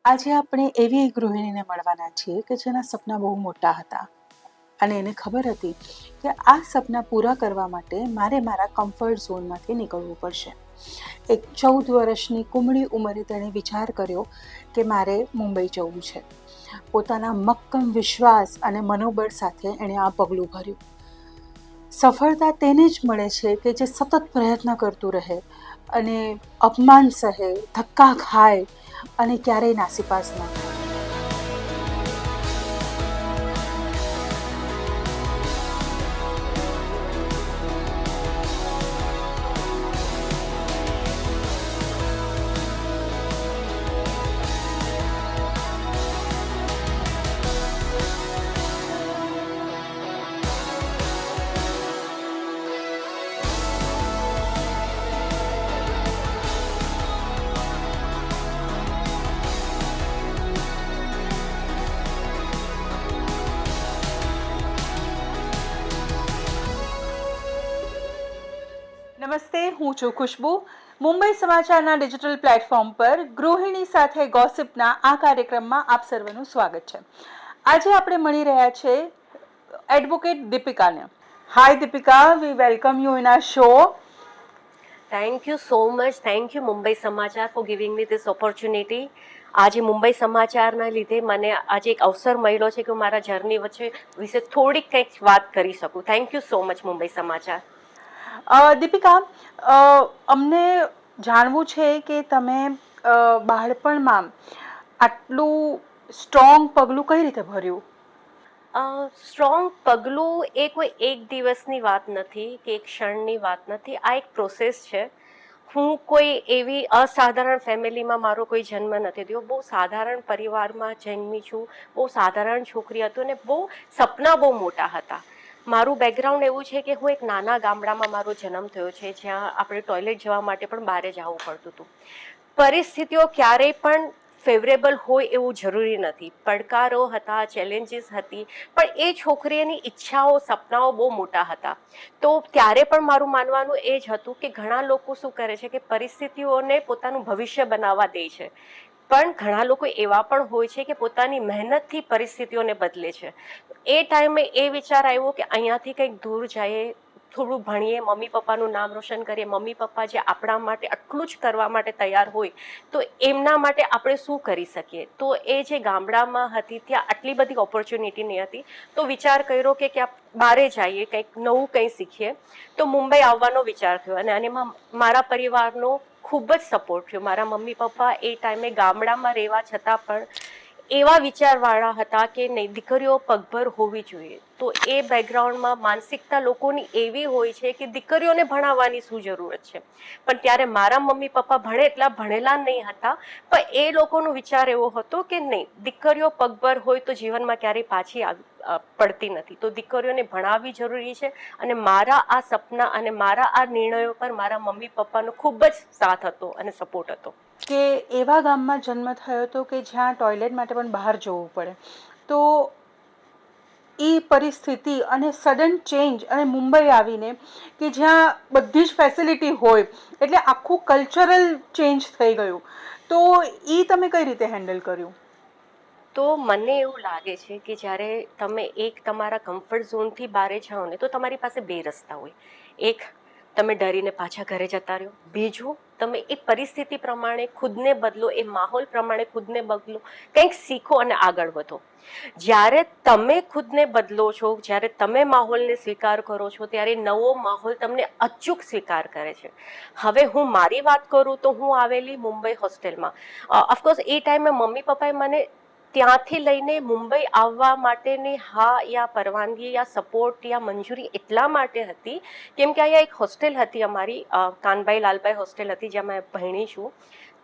આજે આપણે એવી ગૃહિણીને મળવાના છીએ કે જેના સપના બહુ મોટા હતા અને એને ખબર હતી કે આ સપના પૂરા કરવા માટે મારે મારા કમ્ફર્ટ ઝોનમાંથી નીકળવું પડશે. એક 14 વર્ષની કુમળી ઉંમરે તેણે વિચાર કર્યો કે મારે મુંબઈ જવું છે. પોતાના મક્કમ વિશ્વાસ અને મનોબળ સાથે એણે આ પગલું ભર્યું. સફળતા તેને જ મળે છે કે જે સતત પ્રયત્ન કરતું રહે અને અપમાન સહે, ધક્કા ખાય અને ક્યારેય નાસીપાસ ન થાય. નમસ્તે, હું છું ખુશ્બુ. મુંબઈ સમાચારના ડિજિટલ પ્લેટફોર્મ પર ગૃહિણી સાથે ગોસિપના આ કાર્યક્રમમાં આપ સર્વનું સ્વાગત છે. આજે આપણે મળી રહ્યા છે એડવોકેટ દીપિકાને. Hi Deepika, we welcome you in our show. Thank you so much. Thank you Mumbai Samachar for giving me this opportunity. આજે મુંબઈ સમાચારના લીધે મને આજે એક અવસર મળ્યો છે કે હું મારા જર્ની વિશે થોડીક કંઈક વાત કરી શકું. Thank you so much Mumbai સમાચાર. દીપિકા, અમને જાણવું છે કે તમે બાળપણમાં આટલું સ્ટ્રોંગ પગલું કઈ રીતે ભર્યું? સ્ટ્રોંગ પગલું એ કોઈ એક દિવસની વાત નથી કે એક ક્ષણની વાત નથી. આ એક પ્રોસેસ છે. હું કોઈ એવી અસાધારણ ફેમિલીમાં મારો કોઈ જન્મ નથી થયો. બહુ સાધારણ પરિવારમાં જન્મી છું. બહુ સાધારણ છોકરી હતું અને સપના બહુ મોટા હતા. મારું બેકગ્રાઉન્ડ એવું છે કે હું એક નાના ગામડામાં મારો જન્મ થયો છે, જ્યાં આપણે ટોયલેટ જવા માટે પણ બહાર જવું પડતું હતું. પરિસ્થિતિઓ ક્યારેય પણ ફેવરેબલ હોય એવું જરૂરી નથી. પડકારો હતા, ચેલેન્જીસ હતી, પણ એ છોકરીની ઈચ્છાઓ, સપનાઓ બહુ મોટા હતા. તો ત્યારે પણ મારું માનવાનું એ જ હતું કે ઘણા લોકો શું કરે છે કે પરિસ્થિતિઓને પોતાનું ભવિષ્ય બનાવવા દે છે, પણ ઘણા લોકો એવા પણ હોય છે કે પોતાની મહેનતથી પરિસ્થિતિઓને બદલે છે. એ ટાઈમે એ વિચાર આવ્યો કે અહીંયાથી કંઈક દૂર જઈએ, થોડું ભણીએ, મમ્મી પપ્પાનું નામ રોશન કરીએ. મમ્મી પપ્પા જે આપણા માટે આટલું જ કરવા માટે તૈયાર હોય તો એમના માટે આપણે શું કરી શકીએ. તો એ જે ગામડામાં હતી ત્યાં આટલી બધી ઓપોર્ચ્યુનિટી નહીં હતી. તો વિચાર કર્યો કે ક્યાં બહારે જઈએ, કંઈક નવું કંઈ શીખીએ. તો મુંબઈ આવવાનો વિચાર થયો અને એમાં મારા પરિવારનો ખૂબ જ સપોર્ટ થયો. મારા મમ્મી પપ્પા એ ટાઈમે ગામડામાં રહેવા છતાં પણ એવા વિચારવાળા હતા કે નહીં, દીકરીઓ પગભર હોવી જોઈએ. તો એ બેકગ્રાઉન્ડમાં માનસિકતા લોકોની એવી હોય છે કે દીકરીઓને ભણાવવાની શું જરૂરત છે. પણ ત્યારે મારા મમ્મી પપ્પા એટલા ભણેલા નહીં હતા, પણ એ લોકોનો વિચાર એવો હતો કે નહીં, દીકરીઓ પગભર હોય તો જીવનમાં ક્યારેય પાછી પડતી નથી. તો દીકરીઓને ભણાવવી જરૂરી છે. અને મારા આ સપના અને મારા આ નિર્ણયો પર મારા મમ્મી પપ્પાનો ખૂબ જ સાથ હતો અને સપોર્ટ હતો. કે એવા ગામમાં જન્મ થયો હતો કે જ્યાં ટોયલેટ માટે પણ બહાર જવું પડે. તો એ પરિસ્થિતિ અને સડન ચેન્જ અને મુંબઈ આવીને કે જ્યાં બધી જ ફેસિલિટી હોય, એટલે આખું કલ્ચરલ ચેન્જ થઈ ગયું. તો એ તમે કઈ રીતે હેન્ડલ કર્યું? તો મને એવું લાગે છે કે જ્યારે તમે એક તમારા કમ્ફર્ટ ઝોનથી બહાર જાઓ ને તો તમારી પાસે બે રસ્તા હોય. એક, તમે ડરીને પાછા ઘરે જતા રહો. બીજું, તમે એ પરિસ્થિતિ પ્રમાણે ખુદને બદલો, એ માહોલ પ્રમાણે ખુદને બદલો, કંઈક શીખો અને આગળ વધો. જ્યારે તમે ખુદને બદલો છો, જ્યારે તમે માહોલને સ્વીકાર કરો છો, ત્યારે નવો માહોલ તમને અચૂક સ્વીકાર કરે છે. હવે હું મારી વાત કરું તો હું આવેલી મુંબઈ હોસ્ટેલમાં. ઓફકોર્સ એ ટાઈમે મમ્મી પપ્પાએ મને ત્યાંથી લઈને મુંબઈ આવવા માટેની હા યા પરવાનગી યા સપોર્ટ યા મંજૂરી એટલા માટે હતી કેમ કે અહીંયા એક હોસ્ટેલ હતી અમારી, કાનભાઈ લાલભાઈ હોસ્ટેલ હતી જ્યાં મેં ભણી છું.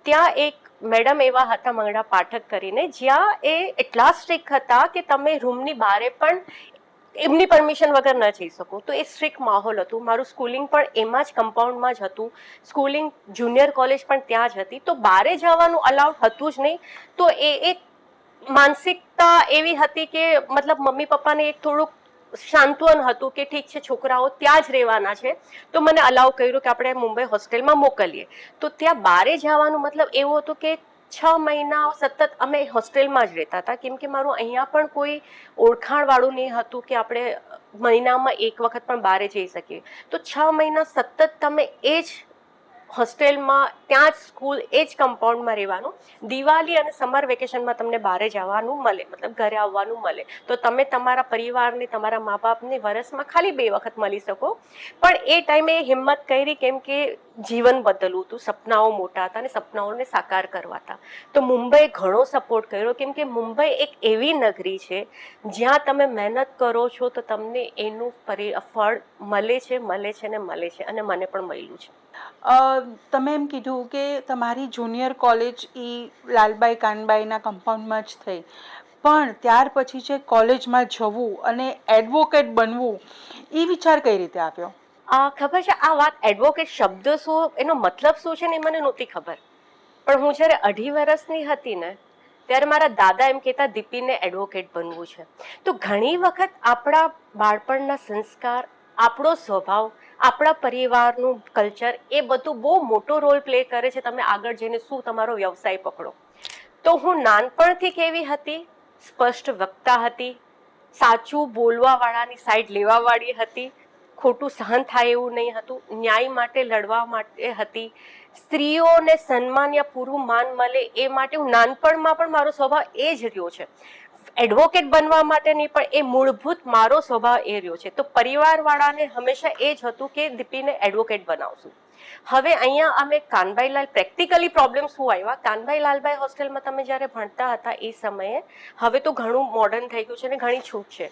ત્યાં એક મેડમ એવા હતા, મંગળા પાઠક કરીને, જ્યાં એ એટલા સ્ટ્રિક્ટ હતા કે તમે રૂમની બહારે પણ એમની પરમિશન વગર ન જઈ શકો. તો એ સ્ટ્રિક્ટ માહોલ હતું. મારું સ્કૂલિંગ પણ એમાં જ કમ્પાઉન્ડમાં જ હતું. સ્કૂલિંગ, જુનિયર કોલેજ પણ ત્યાં જ હતી. તો બહારે જવાનું અલાઉડ હતું જ નહીં. તો એ એક માનસિકતા એવી હતી કે મતલબ મમ્મી પપ્પાને એક થોડુંક સાંત્વન હતું કે ઠીક છે, છોકરાઓ ત્યાં જ રહેવાના છે. તો મને અલાઉ કર્યું કે આપણે મુંબઈ હોસ્ટેલમાં મોકલીએ. તો ત્યાં બહારે જવાનું મતલબ એવું હતું કે 6 મહિના સતત અમે હોસ્ટેલમાં જ રહેતા હતા, કેમ કે મારું અહીંયા પણ કોઈ ઓળખાણવાળું નહીં હતું કે આપણે મહિનામાં એક વખત પણ બહાર જઈ શકીએ. તો 6 મહિના સતત તમે એ જ હોસ્ટેલમાં, ત્યાં જ સ્કૂલ, એ જ કમ્પાઉન્ડમાં રહેવાનું. દિવાળી અને સમર વેકેશનમાં તમને બહાર જવાનું મળે, મતલબ ઘરે આવવાનું મળે, તો તમે તમારા પરિવારને, તમારા મા બાપને વરસમાં ખાલી 2 વખત મળી શકો. પણ એ ટાઈમે હિંમત કરી, કેમ કે જીવન બદલવું હતું, સપનાઓ મોટા હતા અને સપનાઓને સાકાર કરવા હતા. તો મુંબઈ ઘણો સપોર્ટ કર્યો, કેમ કે મુંબઈ એક એવી નગરી છે જ્યાં તમે મહેનત કરો છો તો તમને એનું ફળ મળે છે ને મળે છે, અને મને પણ મળ્યું છે. તમે એમ કીધું કે તમારી જુનિયર કોલેજ એ લાલબાઈ કાનબાઈના કમ્પાઉન્ડમાં જ થઈ, પણ ત્યાર પછી જે કોલેજમાં જવું અને એડવોકેટ બનવું, એ વિચાર કઈ રીતે આવ્યો? ખબર છે, આ વાત એડવોકેટ શબ્દ શું, એનો મતલબ શું છે ને એ મને નહોતી ખબર. પણ હું જ્યારે 2.5 વર્ષની હતી ને, ત્યારે મારા દાદા એમ કહેતા, દીપીને એડવોકેટ બનવું છે. તો ઘણી વખત આપણા બાળપણના સંસ્કાર, આપણો સ્વભાવ, આપણા પરિવારનું કલ્ચર, એ બધું બહુ મોટો રોલ પ્લે કરે છે તમે આગળ જઈને શું તમારો વ્યવસાય પકડો. તો હું નાનપણથી કેવી હતી, સ્પષ્ટ વક્તા હતી, સાચું બોલવાવાળાની સાઈડ લેવાવાળી હતી, ખોટું સહન થાય એવું નહીં હતું, ન્યાય માટે લડવા માટે હતી, સ્ત્રીઓને સન્માન યા પૂરું માન મળે એ માટે હું નાનપણમાં પણ મારો સ્વભાવ એ જ રહ્યો છે. એડવોકેટ બનવા માટે નહીં, પણ એ મૂળભૂત મારો સ્વભાવ એ રહ્યો છે. તો પરિવારવાળાને હંમેશા એ જ હતું કે દીપીને એડવોકેટ બનાવશું. હવે અહીંયા અમે કાનભાઈલાલ, પ્રેક્ટિકલી પ્રોબ્લેમ શું આવ્યા, કાનભાઈ લાલભાઈ હોસ્ટેલમાં તમે જ્યારે ભણતા હતા એ સમયે, હવે તો ઘણું મોડર્ન થઈ ગયું છે અને ઘણી છૂટ છે.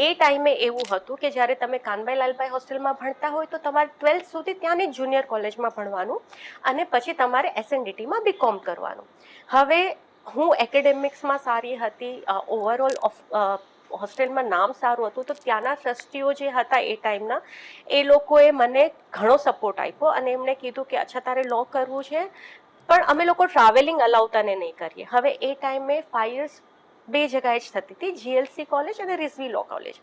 એ ટાઈમે એવું હતું કે જ્યારે તમે કાનભાઈ લાલભાઈ હોસ્ટેલમાં ભણતા હોય તો તમારે 12th સુધી ત્યાંની જુનિયર કોલેજમાં ભણવાનું, અને પછી તમારે SNDTમાં BCom કરવાનું. હવે હું એકેડેમિક્સમાં સારી હતી, ઓવરઓલ હોસ્ટેલમાં નામ સારું હતું, તો ત્યાંના ટ્રસ્ટીઓ જે હતા એ ટાઈમના, એ લોકોએ મને ઘણો સપોર્ટ આપ્યો અને એમણે કીધું કે અચ્છા તારે લો કરવું છે, પણ અમે લોકો ટ્રાવેલિંગ અલાઉ તને નહીં કરીએ. હવે એ ટાઈમે ફાયર્સ 2 જગ્યાએ જ થતી હતી, GLC કોલેજ અને રિઝવી લો કોલેજ.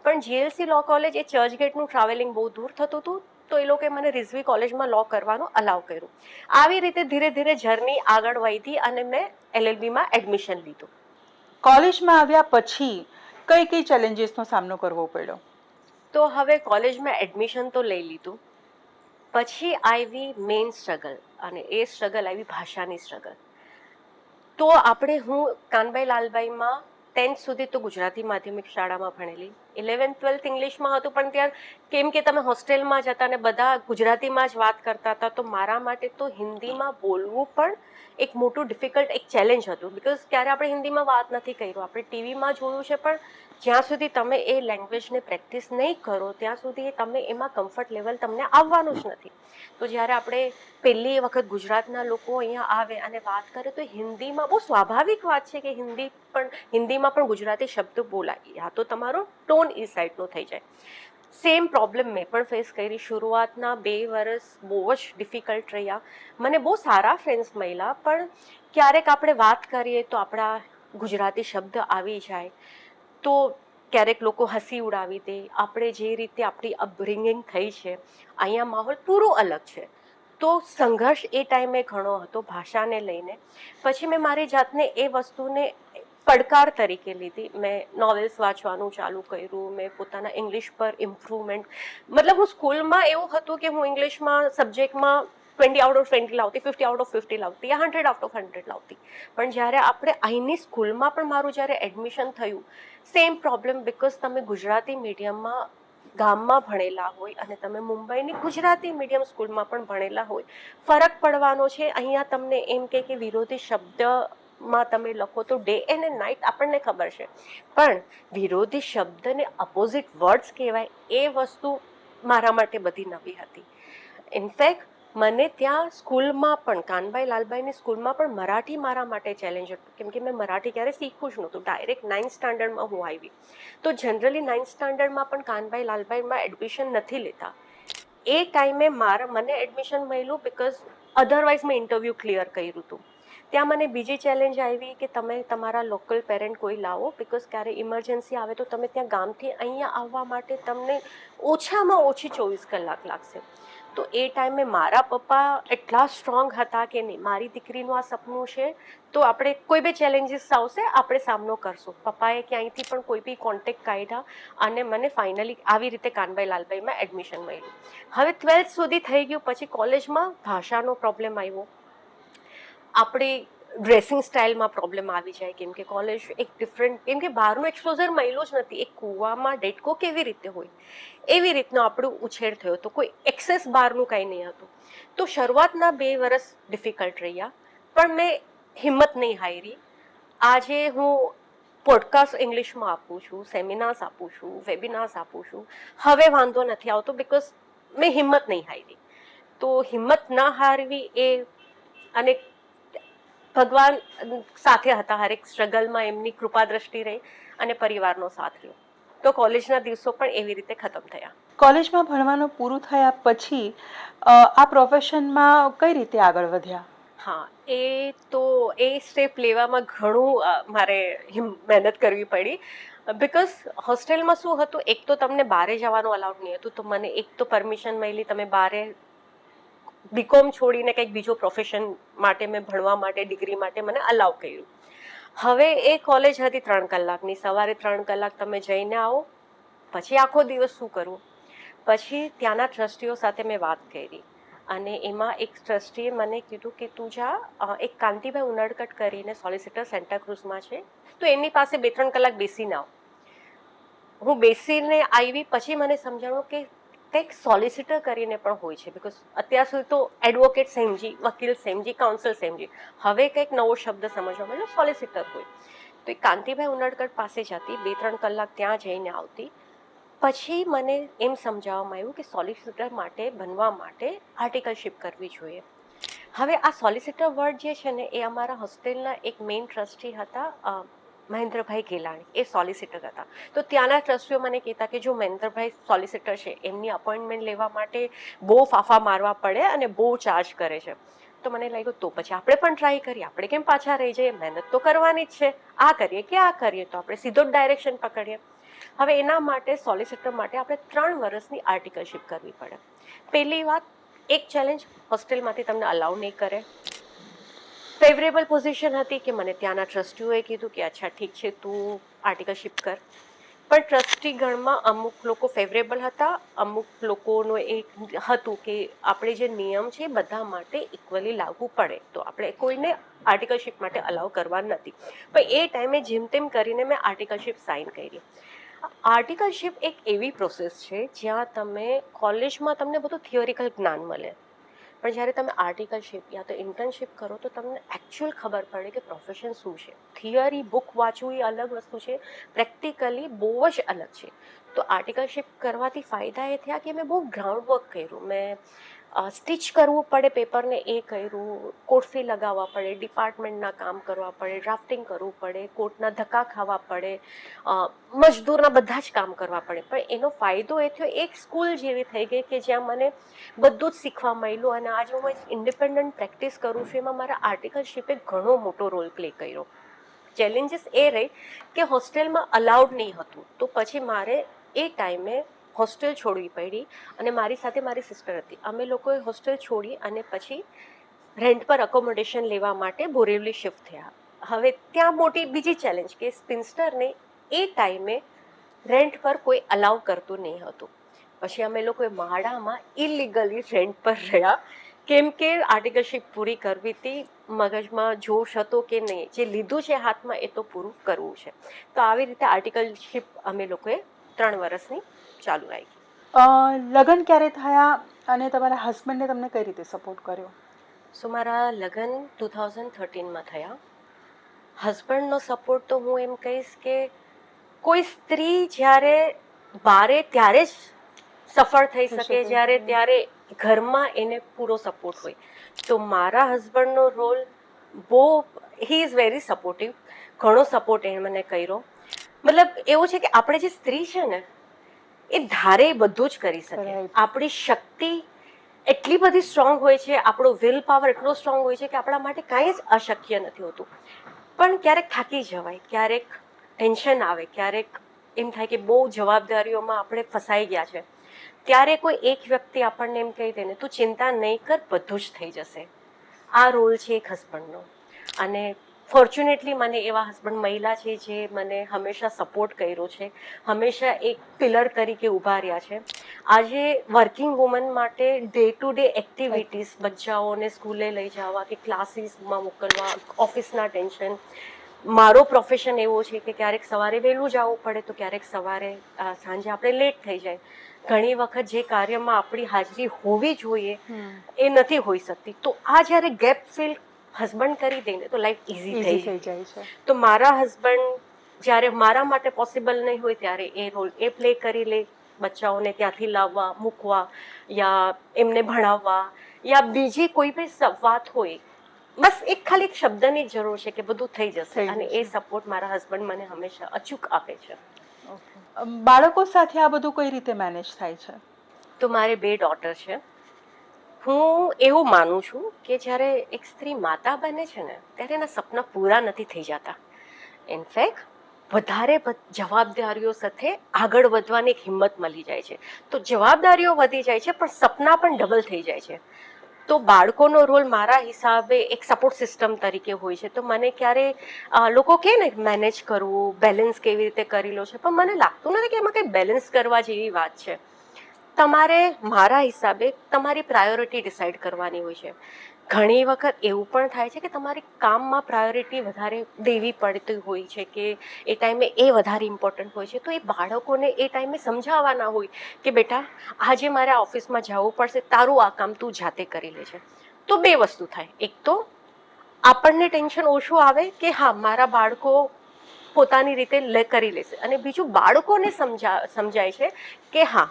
પણ GLC લો કોલેજ એ ચર્ચગેટનું ટ્રાવેલિંગ બહુ દૂર થતું હતું, તો એ લોકોએ મને રિઝવી કોલેજમાં લો કરવાનું અલાઉ કર્યું. આવી રીતે ધીરે ધીરે જર્ની આગળ વધી અને મેં LLBમાં એડમિશન લીધું. કોલેજમાં આવ્યા પછી કઈ કઈ ચેલેન્જીસનો સામનો કરવો પડ્યો? તો હવે કોલેજમાં એડમિશન તો લઈ લીધું, પછી આવી મેઇન સ્ટ્રગલ, અને એ સ્ટ્રગલ આવી ભાષાની સ્ટ્રગલ. તો હું કાનભાઈ લાલભાઈમાં 10th સુધી તો ગુજરાતી માધ્યમિક શાળામાં ભણેલી, 11th 12th ઇંગ્લિશમાં હતું, પણ ત્યાં કેમ કે તમે હોસ્ટેલમાં જતા ને બધા ગુજરાતીમાં જ વાત કરતા હતા, તો મારા માટે તો હિન્દીમાં બોલવું પણ એક મોટું ડિફિકલ્ટ એક ચેલેન્જ હતું, બિકોઝ ક્યારે આપણે હિન્દીમાં વાત નથી કર્યું, આપણે ટીવીમાં જોયું છે, પણ જ્યાં સુધી તમે એ લેંગ્વેજને પ્રેક્ટિસ નહીં કરો ત્યાં સુધી તમે એમાં કમ્ફર્ટ લેવલ તમને આવવાનું જ નથી. તો જ્યારે આપણે પહેલી વખત ગુજરાતના લોકો અહીંયા આવે અને વાત કરે તો હિન્દીમાં, બહુ સ્વાભાવિક વાત છે કે હિન્દીમાં પણ ગુજરાતી શબ્દ બોલાય, યા તો તમારો ટોન એ સાઈડનો થઈ જાય. સેમ પ્રોબ્લેમ મેં પણ ફેસ કરી. શરૂઆતના 2 વર્ષ બહુ જ ડિફિકલ્ટ રહ્યા. મને બહુ સારા ફ્રેન્ડ્સ મળ્યા, પણ ક્યારેક આપણે વાત કરીએ તો આપણા ગુજરાતી શબ્દ આવી જાય, તો ક્યારેક લોકો હસી ઉડાવી દે. આપણે જે રીતે આપણી અપબ્રિંગિંગ થઈ છે, અહીંયા માહોલ પૂરો અલગ છે. તો સંઘર્ષ એ ટાઈમે ઘણો હતો ભાષાને લઈને. પછી મેં મારી જાતને એ વસ્તુને પડકાર તરીકે લીધી. મેં નોવેલ્સ વાંચવાનું ચાલુ કર્યું, મેં પોતાના ઇંગ્લિશ પર ઇમ્પ્રુવમેન્ટ, મતલબ હું સ્કૂલમાં એવું હતું કે હું ઇંગ્લિશમાં સબ્જેક્ટમાં 20 out of 20 લાવતી, 50 out of 50 લાવતી, 100 out of 100 લાવતી. પણ જ્યારે આપણે અહીંની સ્કૂલમાં પણ મારું જ્યારે એડમિશન થયું, સેમ પ્રોબ્લેમ, બિકોઝ તમે ગુજરાતી મીડિયમમાં ગામમાં ભણેલા હોય અને તમે મુંબઈની ગુજરાતી મીડિયમ સ્કૂલમાં પણ ભણેલા હોય, ફરક પડવાનો છે. અહીંયા તમને એમ કે વિરોધી શબ્દમાં તમે લખો તો ડે એન્ડ નાઇટ આપણને ખબર છે, પણ વિરોધી શબ્દને અપોઝિટ વર્ડ્સ કહેવાય, એ વસ્તુ મારા માટે બધી નવી હતી. ઇનફેક્ટ મને ત્યાં સ્કૂલમાં પણ, કાનભાઈ લાલભાઈની સ્કૂલમાં પણ મરાઠી મારા માટે ચેલેન્જ હતું, કેમ કે મેં મરાઠી ક્યારે શીખવું જ નહોતું. ડાયરેક્ટ 9th સ્ટાન્ડર્ડમાં હું આવી, તો જનરલી 9th સ્ટાન્ડર્ડમાં પણ કાનભાઈ લાલભાઈમાં એડમિશન નથી લેતા. એ ટાઈમે મને એડમિશન મળ્યું બિકોઝ અધરવાઇઝ મેં ઇન્ટરવ્યૂ ક્લિયર કર્યું હતું. ત્યાં મને બીજી ચેલેન્જ આવી કે તમે તમારા લોકલ પેરેન્ટ કોઈ લાવો, બિકોઝ ક્યારે ઇમરજન્સી આવે તો તમે ત્યાં ગામથી અહીંયા આવવા માટે તમને ઓછામાં ઓછી 24 કલાક લાગશે. તો એ ટાઈમે મારા પપ્પા એટલા સ્ટ્રોંગ હતા કે નહીં, મારી દીકરીનું આ સપનું છે તો આપણે કોઈ બી ચેલેન્જીસ આવશે આપણે સામનો કરશું. પપ્પાએ ક્યાંયથી પણ કોઈ બી કોન્ટેક્ટ કાઢ્યા અને મને ફાઇનલી આવી રીતે કાનભાઈ લાલભાઈમાં એડમિશન મળ્યું. હવે 12th સુધી થઈ ગયું, પછી કોલેજમાં ભાષાનો પ્રોબ્લેમ આવ્યો, આપણી ડ્રેસિંગ સ્ટાઇલમાં પ્રોબ્લેમ આવી જાય, કેમ કે કોલેજ એક ડિફરન્ટ, કેમ કે બહારનું એક્સપોઝર મળ્યું જ નથી. એક કૂવામાં ડેટકો કેવી રીતે હોય એવી રીતનો આપણું ઉછેર થયો, તો કોઈ એક્સેસ બહારનું કંઈ નહીં હતું. તો શરૂઆતના 2 વર્ષ ડિફિકલ્ટ રહ્યા, પણ મેં હિંમત નહીં હારી. આજે હું પોડકાસ્ટ ઇંગ્લિશમાં આપું છું, સેમિનાર્સ આપું છું, વેબિનાર્સ આપું છું. હવે વાંધો નથી આવતો બિકોઝ મેં હિંમત નહીં હારી. તો હિંમત ન હારવી એ, અને ભગવાન સાથે હતા હરેક સ્ટ્રગલમાં, એમની કૃપા દ્રષ્ટિ રહી અને પરિવારનો સાથ રહ્યો. તો કોલેજના દિવસો પણ એવી રીતે ખતમ થયા. કોલેજમાં ભણવાનું પૂરું થયા પછી આ પ્રોફેશનમાં કઈ રીતે આગળ વધ્યા? હા, એ સ્ટેપ લેવામાં ઘણું મારે મહેનત કરવી પડી. બિકોઝ હોસ્ટેલમાં શું હતું, એક તો તમને બહારે જવાનું અલાઉડ નહીં હતું, તો મને એક તો પરમિશન મળી, તમે બહારે બીકોમ છોડીને કંઈક બીજો પ્રોફેશન માટે મેં ભણવા માટે, ડિગ્રી માટે મને અલાઉ કર્યું. હવે એ કોલેજ હતી 3 કલાકની, સવારે 3 કલાક તમે જઈને આવો, પછી આખો દિવસ શું કરવું. પછી ત્યાંના ટ્રસ્ટીઓ સાથે મેં વાત કરી અને એમાં એક ટ્રસ્ટીએ મને કીધું કે તું જા, એક કાંતિભાઈ ઉનડકટ કરીને સોલિસિટર સેન્ટા ક્રુઝમાં છે, તો એમની પાસે 2-3 કલાક બેસીને આવ. હું બેસીને આવી, પછી મને સમજાણું કે કંઈક સોલિસિટર કરીને પણ હોય છે. બિકોઝ અત્યાર સુધી તો એડવોકેટ સેમજી, વકીલ સેમજી, કાઉન્સલ સેમજી, હવે કંઈક નવો શબ્દ સમજવા મળ્યો, સોલિસિટર હોય. તો એ કાંતિભાઈ ઉનડકટ પાસે જતી, 2-3 કલાક ત્યાં જઈને આવતી. પછી મને એમ સમજાવવામાં આવ્યું કે સોલિસિટર માટે બનવા માટે આર્ટિકલશિપ કરવી જોઈએ. હવે આ સોલિસિટર વર્ડ જે છે ને, એ અમારા હોસ્ટેલના એક મેઇન ટ્રસ્ટી હતા, મહેન્દ્રભાઈ ગેલાણી, એ સોલિસિટર હતા. તો ત્યાંના ટ્રસ્ટીઓ મને કહેતા કે જો મહેન્દ્રભાઈ સોલિસિટર છે, એમની અપોઇન્ટમેન્ટ લેવા માટે બહુ ફાફા મારવા પડે અને બહુ ચાર્જ કરે છે. તો મને લાગ્યું તો પછી આપણે પણ ટ્રાય કરીએ, આપણે કેમ પાછા રહી જઈએ, મહેનત તો કરવાની જ છે, આ કરીએ કે આ કરીએ, તો આપણે સીધો જ ડાયરેક્શન પકડીએ. હવે એના માટે સોલિસિટર માટે આપણે 3 વર્ષની આર્ટિકલશિપ કરવી પડે. પહેલી વાત, એક ચેલેન્જ, હોસ્ટેલમાંથી તમને અલાઉ નહીં કરે. ફેવરેબલ પોઝિશન હતી કે મને ત્યાંના ટ્રસ્ટીઓએ કીધું કે અચ્છા ઠીક છે, તું આર્ટિકલશિપ કર. પણ ટ્રસ્ટીગણમાં અમુક લોકો ફેવરેબલ હતા, અમુક લોકોનું એક હતું કે આપણે જે નિયમ છે એ બધા માટે ઇક્વલી લાગુ પડે, તો આપણે કોઈને આર્ટિકલશિપ માટે અલાઉ કરવા નથી. પણ એ ટાઈમે જેમ તેમ કરીને મેં આર્ટિકલશિપ સાઇન કરી. આર્ટિકલશિપ એક એવી પ્રોસેસ છે જ્યાં તમે કોલેજમાં તમને બધું થિયોરિકલ જ્ઞાન મળે, પણ જ્યારે તમે આર્ટિકલશિપ યા તો ઇન્ટર્નશિપ કરો તો તમને એકચ્યુઅલ ખબર પડે કે પ્રોફેશન શું છે. થિયરી બુક વાંચવું એ અલગ વસ્તુ છે, પ્રેક્ટિકલી બહુ જ અલગ છે. તો આર્ટિકલશિપ કરવાથી ફાયદા એ થયા કે મેં બહુ ગ્રાઉન્ડ વર્ક કર્યું, મેં સ્ટિચ કરવું પડે પેપરને એ કર્યું, કોર્ટ ફી લગાવવા પડે, ડિપાર્ટમેન્ટના કામ કરવા પડે, ડ્રાફ્ટિંગ કરવું પડે, કોર્ટના ધક્કા ખાવા પડે, મજદૂરના બધા જ કામ કરવા પડે. પણ એનો ફાયદો એ થયો, એક સ્કૂલ જેવી થઈ ગઈ કે જ્યાં મને બધું જ શીખવા મળ્યું. અને આજે હું ઇન્ડિપેન્ડન્ટ પ્રેક્ટિસ કરું છું, એમાં મારા આર્ટિકલશિપે ઘણો મોટો રોલ પ્લે કર્યો. ચેલેન્જીસ એ રહી કે હોસ્ટેલમાં અલાઉડ નહીં હતું, તો પછી મારે એ ટાઈમે હોસ્ટેલ છોડવી પડી. અને મારી સાથે મારી સિસ્ટર હતી, અમે લોકોએ હોસ્ટેલ છોડી અને પછી રેન્ટ પર અકોમોડેશન લેવા માટે બોરેવલી શિફ્ટ થયા. હવે ત્યાં મોટી બીજી ચેલેન્જ કે સ્પિન્સ્ટરને એ ટાઈમે રેન્ટ પર કોઈ અલાઉ કરતું નહીં હતું. પછી અમે લોકોએ માળામાં ઇલીગલી રેન્ટ પર રહ્યા, કેમ કે આર્ટિકલશિપ પૂરી કરવી હતી. મગજમાં જોશ હતો કે નહીં, જે લીધું છે હાથમાં એ તો પૂરું કરવું છે. તો આવી રીતે આર્ટિકલશિપ અમે લોકોએ 3 વર્ષની ચાલુ રાખી. લગ્ન ક્યારે થયા અને તમારા હસબન્ડે તમને કઈ રીતે સપોર્ટ કર્યો? સો મારા લગ્ન 2013માં થયા. હસબન્ડનો સપોર્ટ તો હું એમ કહીશ કે કોઈ સ્ત્રી જ્યારે બારે ત્યારે જ સફળ થઈ શકે જ્યારે ત્યારે ઘરમાં એને પૂરો સપોર્ટ હોય. તો મારા હસબન્ડનો રોલ બહુ, હી ઇઝ વેરી સપોર્ટિવ, ઘણો સપોર્ટ એણે મને કર્યો. મતલબ એવું છે કે આપણે જે સ્ત્રી છે ને એ ધારે બધું જ કરી શકે. આપણી શક્તિ એટલી બધી સ્ટ્રોંગ હોય છે, આપણો વિલ પાવર એટલો સ્ટ્રોંગ હોય છે કે આપણા માટે કાંઈ જ અશક્ય નથી હોતું. પણ ક્યારેક થાકી જવાય, ક્યારેક ટેન્શન આવે, ક્યારેક એમ થાય કે બહુ જવાબદારીઓમાં આપણે ફસાઈ ગયા છે, ત્યારે કોઈ એક વ્યક્તિ આપણને એમ કહી દે ને, તું ચિંતા નહીં કર, બધું જ થઈ જશે. આ રોલ છે એક હસબન્ડનો. અને ફોર્ચ્યુનેટલી મને એવા હસબન્ડ મહિલા છે જે મને હંમેશા સપોર્ટ કર્યો છે, હંમેશા એક પિલર તરીકે ઊભા રહ્યા છે. આજે વર્કિંગ વુમન માટે ડે ટુ ડે એક્ટિવિટીઝ, બચ્ચાઓને સ્કૂલે લઈ જવા કે ક્લાસીસમાં મોકલવા, ઓફિસના ટેન્શન. મારો પ્રોફેશન એવો છે કે ક્યારેક સવારે વહેલું જવું પડે તો ક્યારેક સવારે સાંજે આપણે લેટ થઈ જાય. ઘણી વખત જે કાર્યમાં આપણી હાજરી હોવી જોઈએ એ નથી હોઈ શકતી. તો આ જ્યારે ગેપ ફિલ હસબન્ડ કરી દે ને તો લાઈફ ઇઝી થઈ જાય છે. તો મારા હસબન્ડ જ્યારે મારા માટે પોસિબલ નહીં હોય ત્યારે એ રોલ એ પ્લે કરી લે. બચ્ચાઓને ત્યાંથી લાવવા, મૂકવા, યા એમને ભણાવવા, યા બીજી કોઈ બી વાત હોય, બસ એક ખાલી એક શબ્દની જ જરૂર છે કે બધું થઈ જશે. અને એ સપોર્ટ મારા હસબન્ડ મને હંમેશા અચૂક આપે છે. બાળકો સાથે આ બધું કઈ રીતે મેનેજ થાય છે? તો મારે 2 ડોટર છે. હું એવું માનું છું કે જ્યારે એક સ્ત્રી માતા બને છે ને ત્યારે એના સપના પૂરા નથી થઈ જતા. ઇનફેક્ટ વધારે જવાબદારીઓ સાથે આગળ વધવાની એક હિંમત મળી જાય છે. તો જવાબદારીઓ વધી જાય છે પણ સપના પણ ડબલ થઈ જાય છે. તો બાળકોનો રોલ મારા હિસાબે એક સપોર્ટ સિસ્ટમ તરીકે હોય છે. તો મને ક્યારે લોકો કહે ને મેનેજ કરવું, બેલેન્સ કેવી રીતે કરી લો છે, પણ મને લાગતું નથી કે એમાં કંઈ બેલેન્સ કરવા જેવી વાત છે. તમારે મારા હિસાબે તમારી પ્રાયોરિટી ડિસાઈડ કરવાની હોય છે. ઘણી વખત એવું પણ થાય છે કે તમારી કામમાં પ્રાયોરિટી વધારે દેવી પડતી હોય છે કે એ ટાઈમે એ વધારે ઇમ્પોર્ટન્ટ હોય છે. તો એ બાળકોને એ ટાઈમે સમજાવવાના હોય કે બેટા આજે મારે ઓફિસમાં જવું પડશે, તારું આ કામ તું જાતે કરી લેજે. તો 2 વસ્તુ થાય. એક તો આપણને ટેન્શન ઓછું આવે કે હા મારા બાળકો પોતાની રીતે કરી લેશે, અને બીજું બાળકોને સમજાય છે કે હા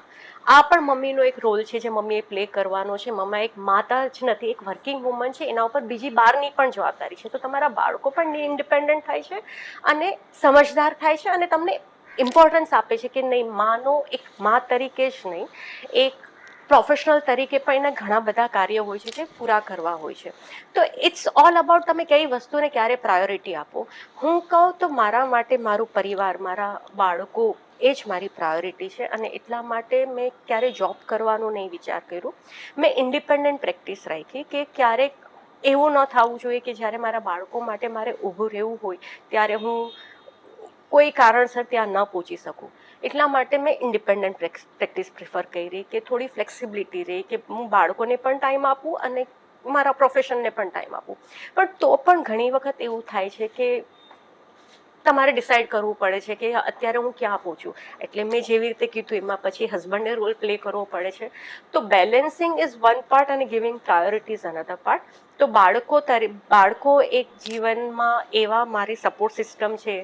આ પણ મમ્મીનો એક રોલ છે જે મમ્મીએ પ્લે કરવાનો છે. મમ્મા એક માતા જ નથી, એક વર્કિંગ વુમન છે, એના ઉપર બીજી બહારની પણ જવાબદારી છે. તો તમારા બાળકો પણ ઇન્ડિપેન્ડન્ટ થાય છે અને સમજદાર થાય છે અને તમને ઇમ્પોર્ટન્સ આપે છે કે નહીં, માનો એક મા તરીકે જ નહીં, એક પ્રોફેશનલ તરીકે પણ એના ઘણા બધા કાર્ય હોય છે જે પૂરા કરવા હોય છે. તો ઇટ્સ ઓલ અબાઉટ તમે કઈ વસ્તુને ક્યારે પ્રાયોરિટી આપો. હું કહું તો મારા માટે મારું પરિવાર, મારા બાળકો એ જ મારી પ્રાયોરિટી છે. અને એટલા માટે મેં ક્યારે જોબ કરવાનો નહીં વિચાર કર્યો. મેં ઇન્ડિપેન્ડન્ટ પ્રેક્ટિસ રાખી કે ક્યારેક એવું ન થવું જોઈએ કે જ્યારે મારા બાળકો માટે મારે ઊભું રહેવું હોય ત્યારે હું કોઈ કારણસર ત્યાં ન પહોંચી શકું. એટલા માટે મેં ઇન્ડિપેન્ડન્ટ પ્રેક્ટિસ પ્રિફર કરી કે થોડી ફ્લેક્સિબિલિટી રહે કે હું બાળકોને પણ ટાઈમ આપું અને મારા પ્રોફેશનને પણ ટાઈમ આપું. પણ તો પણ ઘણી વખત એવું થાય છે કે તમારે ડિસાઈડ કરવું પડે છે કે અત્યારે હું ક્યાં પહોંચું. એટલે મેં જેવી રીતે કીધું એમાં પછી હસબન્ડે રોલ પ્લે કરવો પડે છે. તો બેલેન્સિંગ ઇઝ વન પાર્ટ અને giving priority is another part. તો બાળકો એક જીવનમાં એવા મારી સપોર્ટ સિસ્ટમ છે.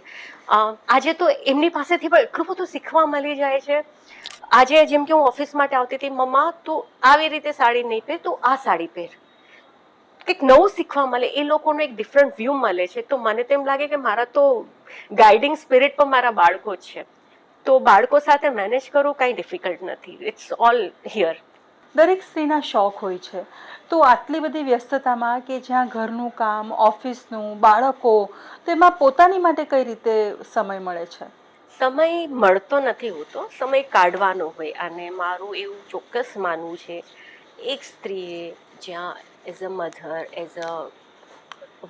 આજે તો એમની પાસેથી પણ એટલું બધું શીખવા મળી જાય છે. આજે જેમ કે હું ઓફિસ માટે આવતી હતી, મમ્મા તું આવી રીતે સાડી નહીં પહેર, તું આ સાડી પહેર. કંઈક નવું શીખવા મળે, એ લોકોનો એક ડિફરન્ટ વ્યૂ મળે છે. તો મને તો એમ લાગે કે મારા તો ગાઈડિંગ સ્પિરિટ પણ મારા બાળકો જ છે. તો બાળકો સાથે મેનેજ કરવું કાંઈ ડિફિકલ્ટ નથી. It's all here. દરેક સ્ત્રીના શોખ હોય છે. તો આટલી બધી વ્યસ્તતામાં કે જ્યાં ઘરનું કામ, ઓફિસનું, બાળકો, તેમાં પોતાની માટે કઈ રીતે સમય મળે છે? સમય મળતો નથી હોતો, સમય કાઢવાનો હોય. અને મારું એવું ચોક્કસ માનવું છે એક સ્ત્રીએ જ્યાં as a mother, as a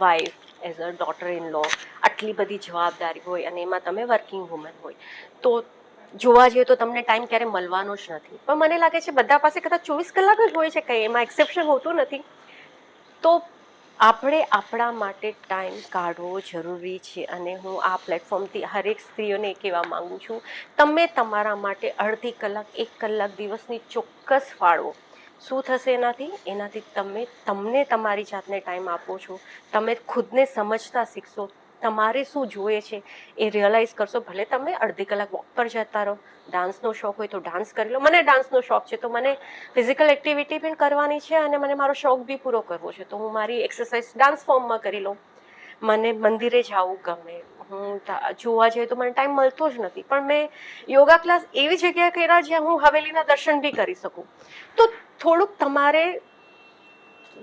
wife, as a daughter in law આટલી બધી જવાબદારી હોય અને એમાં તમે વર્કિંગ વુમન હોય તો જોવા જઈએ તો તમને ટાઈમ ક્યારે મળવાનો જ નથી. પણ મને લાગે છે બધા પાસે કદાચ 24 કલાક જ હોય છે, કંઈ એમાં એક્સેપ્શન હોતું નથી. તો આપણે આપણા માટે ટાઈમ કાઢવો જરૂરી છે. અને હું આ પ્લેટફોર્મથી હરેક સ્ત્રીઓને કહેવા માગું છું, તમે તમારા માટે અડધી કલાક, 1 કલાક દિવસની ચોક્કસ ફાળવો. શું થશે એનાથી તમને તમારી જાતને ટાઈમ આપો છો, તમે ખુદને સમજતા શીખશો, તમારે શું જોઈએ છે એ રિયલાઇઝ કરશો. ભલે તમે અડધી કલાક વોક પર જતા રહો, ડાન્સનો શોખ હોય તો ડાન્સ કરી લો. મને ડાન્સનો શોખ છે તો મને ફિઝિકલ એક્ટિવિટી પણ કરવાની છે અને મને મારો શોખ બી પૂરો કરવો છે. તો હું મારી એક્સરસાઇઝ ડાન્સ ફોર્મમાં કરી લઉં. મને મંદિરે જવું ગમે. હું જોવા જઈએ તો મને ટાઈમ મળતો જ નથી, પણ મેં યોગા ક્લાસ એવી જગ્યાએ કર્યા જ્યાં હું હવેલીના દર્શન બી કરી શકું. તો થોડુંક તમારે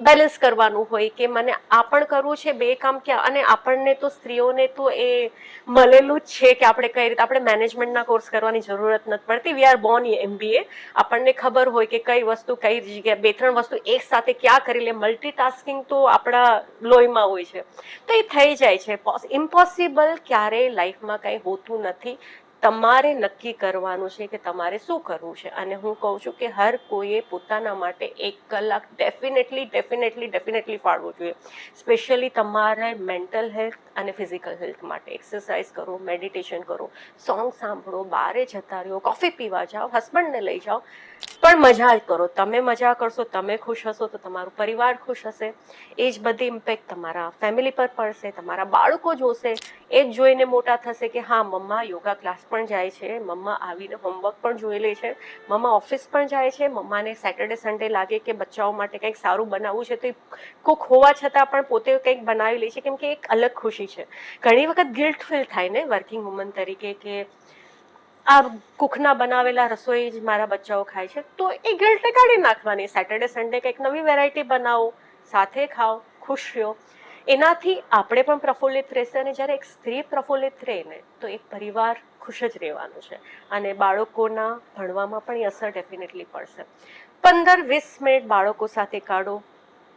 બેલેન્સ કરવાનું હોય કે મને આ પણ કરવું છે, બે કામ ક્યાં. અને આપણને તો સ્ત્રીઓને તો એ મળેલું જ છે કે આપણે કઈ રીતે, આપણે મેનેજમેન્ટના કોર્સ કરવાની જરૂરત નથી પડતી. We are Born MBA. આપણને ખબર હોય કે કઈ વસ્તુ કઈ જગ્યાએ, બે ત્રણ વસ્તુ એક સાથે ક્યાં કરી લે. મલ્ટીટાસ્કિંગ તો આપણા લોહીમાં હોય છે, તો એ થઈ જાય છે. ઇમ્પોસિબલ ક્યારેય લાઈફમાં કંઈ હોતું નથી. તમારે નક્કી કરવાનું છે કે તમારે શું કરવું છે. અને હું કહું છું કે હર કોઈએ પોતાના માટે 1 કલાક ડેફિનેટલી ફાળવું જોઈએ. સ્પેશિયલી તમારા મેન્ટલ હેલ્થ અને ફિઝિકલ હેલ્થ માટે. એક્સરસાઇઝ કરો, મેડિટેશન કરો, સોંગ સાંભળો, બહારે જતા રહો, કોફી પીવા જાઓ, હસબન્ડને લઈ જાઓ, પણ મજા કરો. તમે મજા કરશો, તમે ખુશ હશો તો તમારું પરિવાર ખુશ હશે. એ જ બધી ઇમ્પેક્ટ તમારા ફેમિલી પર પડશે. તમારા બાળકો જોશે, એ જ જોઈને મોટા થશે કે હા મમ્મા યોગા ક્લાસ પણ જાય છે, મમ્મા આવીને હોમવર્ક પણ જોઈ લે છે, મમ્મા ઓફિસ પણ જાય છે, મમ્માને સેટરડે સન્ડે લાગે કે બચ્ચાઓ માટે કંઈક સારું બનાવવું છે તો એ કુક હોવા છતાં પણ પોતે કંઈક બનાવી લે છે, કેમ કે એક અલગ ખુશી છે. ઘણી વખત ગિલ્ટ ફીલ થાય ને વર્કિંગ વુમન તરીકે કે આ કુકના બનાવેલા રસોઈ જ મારા બચ્ચાઓ ખાય છે, તો એ ગિલ્ટને કાઢી નાખવાની. સેટરડે સન્ડે કંઈક નવી વેરાયટી બનાવો, સાથે ખાઓ, ખુશ રહો. એનાથી આપણે પણ પ્રફુલ્લિત રહેશે. અને જ્યારે એક સ્ત્રી પ્રફુલ્લિત રહે ને તો એક પરિવાર ખુશ જ રહેવાનું છે. અને બાળકોના ભણવામાં પણ એ અસર ડેફિનેટલી પડશે. 15-20 મિનિટ બાળકો સાથે કાઢો,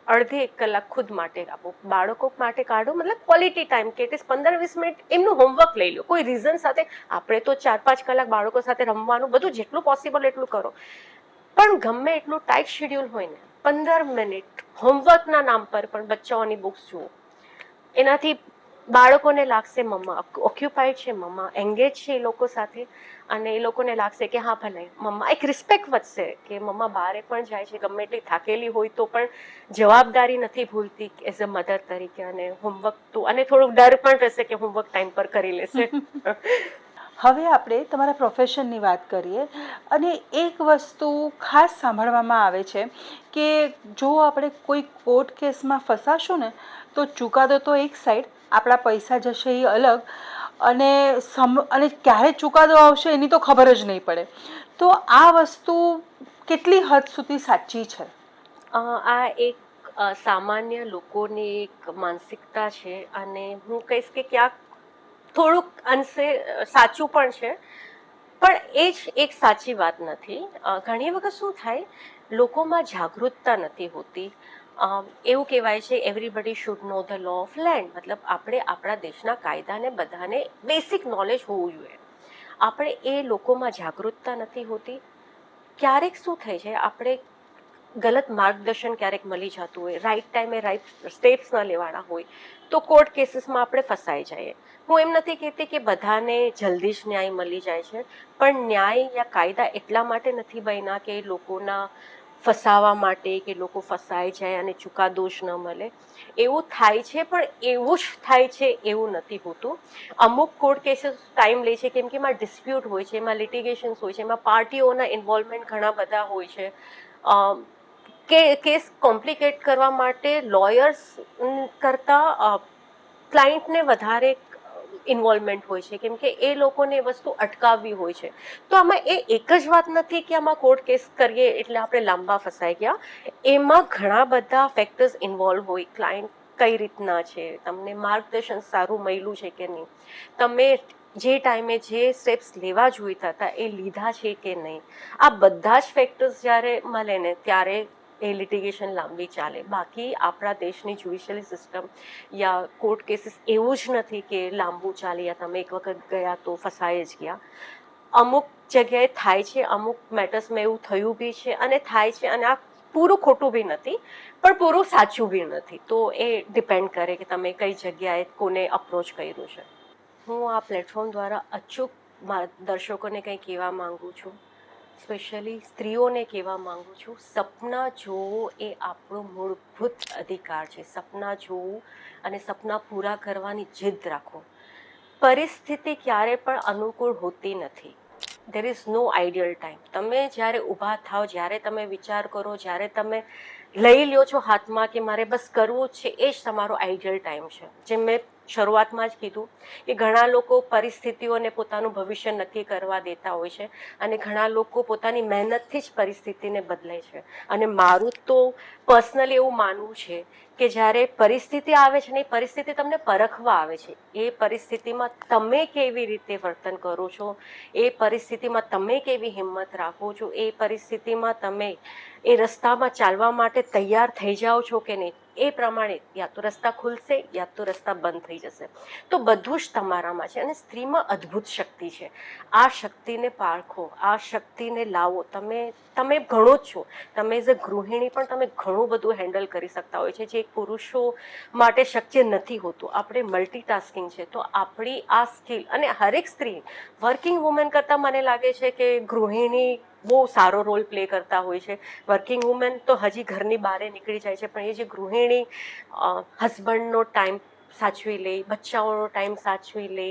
અડધી 1 કલાક ખુદ માટે આપો. બાળકો માટે કાઢો મતલબ ક્વોલિટી ટાઈમ, કે ઇટ ઇઝ 15-20 મિનિટ એમનું હોમવર્ક લઈ લો કોઈ રીઝન સાથે. આપણે તો 4-5 કલાક બાળકો સાથે રમવાનું, બધું જેટલું પોસિબલ એટલું કરો. પણ ગમે એટલું ટાઈટ શેડ્યુલ હોય ને, 15 મિનિટ હોમવર્કના નામ પર પણ બચ્ચાઓની બુક્સ જુઓ. એનાથી બાળકોને લાગશે મમ્મા ઓક્યુપાઈડ છે, મમ્મા એંગેજ છે એ લોકો સાથે. અને એ લોકોને લાગશે કે હા ભલે મમ્મા, એક રિસ્પેક્ટ વધશે કે મમ્મા બહારે પણ જાય છે, ગમે એટલી થાકેલી હોય તો પણ જવાબદારી નથી ભૂલતી એઝ અ મધર તરીકે. અને હોમવર્ક તો, અને થોડુંક ડર પણ રહેશે કે હોમવર્ક ટાઈમ પર કરી લેશે. હવે આપણે તમારા પ્રોફેશનની વાત કરીએ. અને એક વસ્તુ ખાસ સાંભળવામાં આવે છે કે જો આપણે કોઈ કોર્ટ કેસમાં ફસાશું ને તો ચુકાદો તો એક સાઈડ, આપણા પૈસા જશે એ અલગ. અને ક્યારે ચુકાદો આવશે એની તો ખબર જ નહીં પડે. તો આ વસ્તુ કેટલી હદ સુધી સાચી છે? આ એક સામાન્ય લોકોની એક માનસિકતા છે. અને હું કહીશ કે ક્યાંક થોડુંક અંશે સાચું પણ છે, પણ એ જ એક સાચી વાત નથી. ઘણી વખત શું થાય, લોકોમાં જાગૃતતા નથી હોતી. એવું કહેવાય છે everybody should know the law of land. મતલબ આપણે આપણા દેશના કાયદાને બધાને બેસિક નોલેજ હોવું જોઈએ. આપણે એ લોકોમાં જાગૃતતા નથી હોતી. ક્યારેક શું થાય છે, આપણે ગલત માર્ગદર્શન ક્યારેક મળી જતું હોય, રાઈટ ટાઈમે રાઈટ સ્ટેપ્સ ન લેવાના હોય, તો કોર્ટ કેસીસમાં આપણે ફસાઈ જઈએ. હું એમ નથી કહેતી કે બધાને જલ્દી જ ન્યાય મળી જાય છે, પણ ન્યાય યા કાયદા એટલા માટે નથી બન્યા કે લોકોના ફસાવા માટે, કે લોકો ફસાઈ જાય અને ચુકાદો જ ન મળે. એવું થાય છે, પણ એવું જ થાય છે એવું નથી હોતું. અમુક કોર્ટ કેસીસ ટાઈમ લે છે, કેમ કે એમાં ડિસ્પ્યુટ હોય છે, એમાં લિટિગેશન્સ હોય છે, એમાં પાર્ટીઓના ઇન્વોલ્વમેન્ટ ઘણા બધા હોય છે. કે કેસ કોમ્પ્લિકેટ કરવા માટે લોયર્સ કરતાં ક્લાયન્ટને વધારે ઇન્વોલ્વમેન્ટ હોય છે, કેમ કે એ લોકોને એ વસ્તુ અટકાવવી હોય છે. તો આમાં એ એક જ વાત નથી કે આમાં કોર્ટ કેસ કરીએ એટલે આપણે લાંબા ફસાઈ ગયા. એમાં ઘણા બધા ફેક્ટર્સ ઇન્વોલ્વ હોય. ક્લાયન્ટ કઈ રીતના છે, તમને માર્ગદર્શન સારું મળ્યું છે કે નહીં, તમે જે ટાઈમે જે સ્ટેપ્સ લેવા જોઈતા હતા એ લીધા છે કે નહીં. આ બધા જ ફેક્ટર્સ જ્યારે મળે ને ત્યારે એ લિટિગેશન લાંબી ચાલે. બાકી આપણા દેશની જ્યુડિશિયલ સિસ્ટમ યા કોર્ટ કેસીસ એવું જ નથી કે લાંબુ ચાલે યા તમે એક વખત ગયા તો ફસાઈ જ ગયા. અમુક જગ્યાએ થાય છે, અમુક મેટર્સમાં એવું થયું બી છે અને થાય છે. અને આ પૂરું ખોટું બી નથી, પણ પૂરું સાચું બી નથી. તો એ ડિપેન્ડ કરે કે તમે કઈ જગ્યાએ કોને અપ્રોચ કર્યું છે. હું આ પ્લેટફોર્મ દ્વારા અચૂક દર્શકોને કંઈ કહેવા માંગુ છું, સ્પેશિયલી સ્ત્રીઓને કહેવા માંગુ છું, સપના જોવો એ આપણો મૂળભૂત અધિકાર છે. સપના જોવું અને સપના પૂરા કરવાની જિદ રાખો. પરિસ્થિતિ ક્યારે પણ અનુકૂળ હોતી નથી. There is no ideal time. તમે જ્યારે ઊભા થાઓ, જ્યારે તમે વિચાર કરો, જ્યારે તમે લઈ લ્યો છો હાથમાં કે મારે બસ કરવું જ છે, એ જ તમારો આઈડિયલ ટાઈમ છે. જેમ મેં શરૂઆતમાં જ કીધું કે ઘણા લોકો પરિસ્થિતિઓને પોતાનું ભવિષ્ય નક્કી કરવા દેતા હોય છે અને ઘણા લોકો પોતાની મહેનતથી જ પરિસ્થિતિને બદલે છે. અને મારું તો પર્સનલી એવું માનવું છે કે જ્યારે પરિસ્થિતિ આવે છે ને એ પરિસ્થિતિ તમને પરખવા આવે છે. એ પરિસ્થિતિમાં તમે કેવી રીતે વર્તન કરો છો, એ પરિસ્થિતિમાં તમે કેવી હિંમત રાખો છો, એ પરિસ્થિતિમાં તમે એ રસ્તામાં ચાલવા માટે તૈયાર થઈ જાઓ છો કે નહીં, એ પ્રમાણે યા તો રસ્તા ખુલશે યા તો રસ્તા બંધ થઈ જશે. તો બધું જ તમારામાં છે અને સ્ત્રીમાં અદ્ભુત શક્તિ છે. આ શક્તિને પારખો, આ શક્તિને લાવો. તમે ઘણો જ છો. તમે એઝ અ ગૃહિણી પણ તમે ઘણું બધું હેન્ડલ કરી શકતા હોય છે, જે પુરુષો માટે શક્ય નથી હોતું. આપણે મલ્ટીટાસ્કિંગ છે, તો આપણી આ સ્કિલ, અને હરેક સ્ત્રી વર્કિંગ વુમેન કરતાં મને લાગે છે કે ગૃહિણી બહુ સારો રોલ પ્લે કરતા હોય છે. વર્કિંગ વુમેન તો હજી ઘરની બહાર નીકળી જાય છે, પણ એ જે ગૃહિણી હસબન્ડનો ટાઈમ સાચવી લે, બચ્ચાઓનો ટાઈમ સાચવી લે,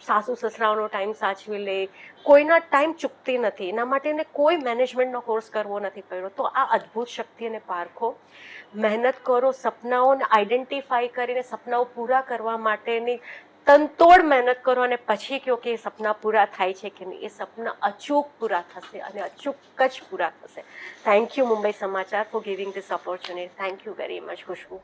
સાસુ સસરાઓનો ટાઈમ સાચવી લે, કોઈના ટાઈમ ચૂકતી નથી, એના માટે એને કોઈ મેનેજમેન્ટનો કોર્સ કરવો નથી પડ્યો. તો આ અદ્ભુત શક્તિને પારખો, મહેનત કરો, સપનાઓને આઈડેન્ટિફાઈ કરીને સપનાઓ પૂરા કરવા માટેની તનતોડ મહેનત કરો અને પછી કહો કે એ સપના પૂરા થાય છે કે નહીં. એ સપના અચૂક પૂરા થશે અને અચૂક જ પૂરા થશે. Thank you Mumbai Samachar for giving this opportunity. Thank you very much Khushbu.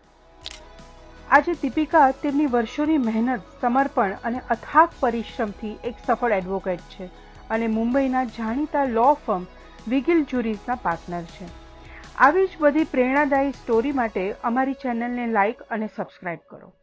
આજે દીપિકા તેમની વર્ષોની મહેનત, સમર્પણ અને અથાગ પરિશ્રમથી એક સફળ એડવોકેટ છે અને મુંબઈના જાણીતા લો ફર્મ વિગિલ જ્યુરીઝના પાર્ટનર છે. આવી જ બધી પ્રેરણાદાયી સ્ટોરી માટે અમારી ચેનલને લાઇક અને સબસ્ક્રાઇબ કરો.